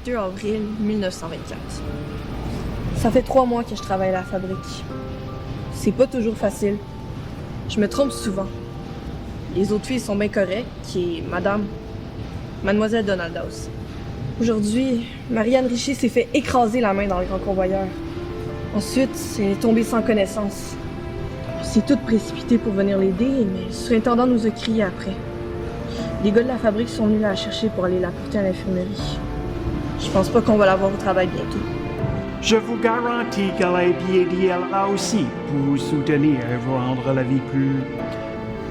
22 avril 1924. Ça fait 3 mois que je travaille à la fabrique. C'est pas toujours facile. Je me trompe souvent. Les autres filles sont bien correctes, qui est Mademoiselle Donaldos. Aujourd'hui, Marianne Richer s'est fait écraser la main dans le grand convoyeur. Ensuite, elle est tombée sans connaissance. On s'est toutes précipitées pour venir l'aider, mais le surintendant nous a crié après. Les gars de la fabrique sont venus la chercher pour aller la porter à l'infirmerie. Je pense pas qu'on va la voir au travail bientôt. Je vous garantis qu'elle a bien dit elle là aussi pour vous soutenir et vous rendre la vie plus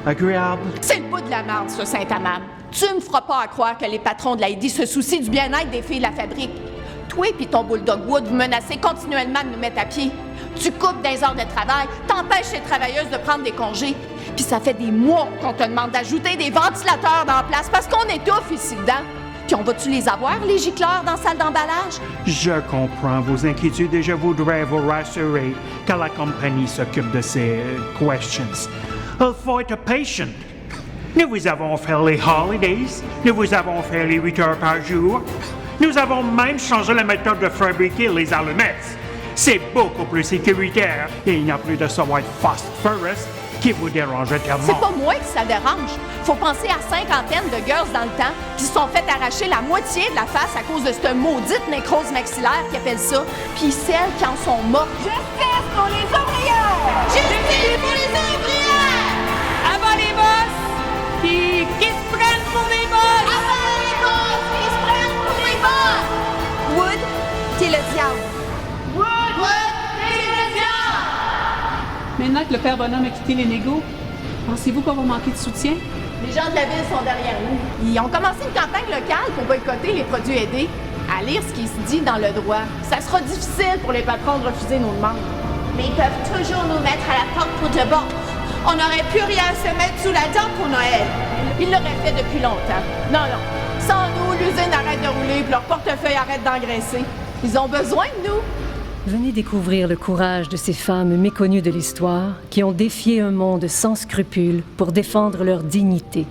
agréable. C'est le bout de la merde, ça, Saint-Amand. Tu me feras pas à croire que les patrons de l'Aïdi se soucient du bien-être des filles de la fabrique. Toi et ton Bulldog Wood, vous menacez continuellement de nous mettre à pied. Tu coupes des heures de travail, t'empêches les travailleuses de prendre des congés. Puis ça fait des mois qu'on te demande d'ajouter des ventilateurs dans la place parce qu'on étouffe ici dedans. Puis on va-tu les avoir, les gicleurs, dans la salle d'emballage? Je comprends vos inquiétudes et je voudrais vous rassurer que la compagnie s'occupe de ces questions. Il faut être patient. Nous vous avons fait les holidays, nous vous avons fait les 8 heures par jour. Nous avons même changé la méthode de fabriquer les allumettes. C'est beaucoup plus sécuritaire et il n'y a plus de ce white fast forest qui vous dérange tellement. C'est pas moi que ça dérange. Faut penser à 50aine de girls dans le temps qui se sont fait arracher la moitié de la face à cause de cette maudite nécrose maxillaire qui appelle ça, puis celles qui en sont mortes. Justice pour les ouvrières! Justice pour les ouvrières! Avant les boss qui se prennent pour des boss! Avant les boss qui se prennent pour des boss! Wood, t'es le diable. Wood, t'es le diable! Maintenant que le père Bonhomme a quitté les négos, pensez-vous qu'on va manquer de soutien? Les gens de la ville sont derrière nous. Ils ont commencé une campagne locale pour boycotter les produits aidés. À lire ce qui se dit dans le droit, ça sera difficile pour les patrons de refuser nos demandes. Mais ils peuvent toujours nous mettre à la porte pour de bon. On n'aurait plus rien à se mettre sous la dent pour Noël. Ils l'auraient fait depuis longtemps. Non. Sans nous, l'usine arrête de rouler et leur portefeuille arrête d'engraisser. Ils ont besoin de nous. Venez découvrir le courage de ces femmes méconnues de l'histoire qui ont défié un monde sans scrupules pour défendre leur dignité.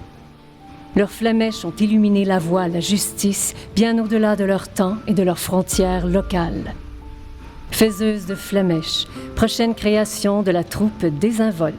Leurs flamèches ont illuminé la voie à la justice bien au-delà de leur temps et de leurs frontières locales. Faiseuses de flamèches, prochaine création de la troupe Désinvolte.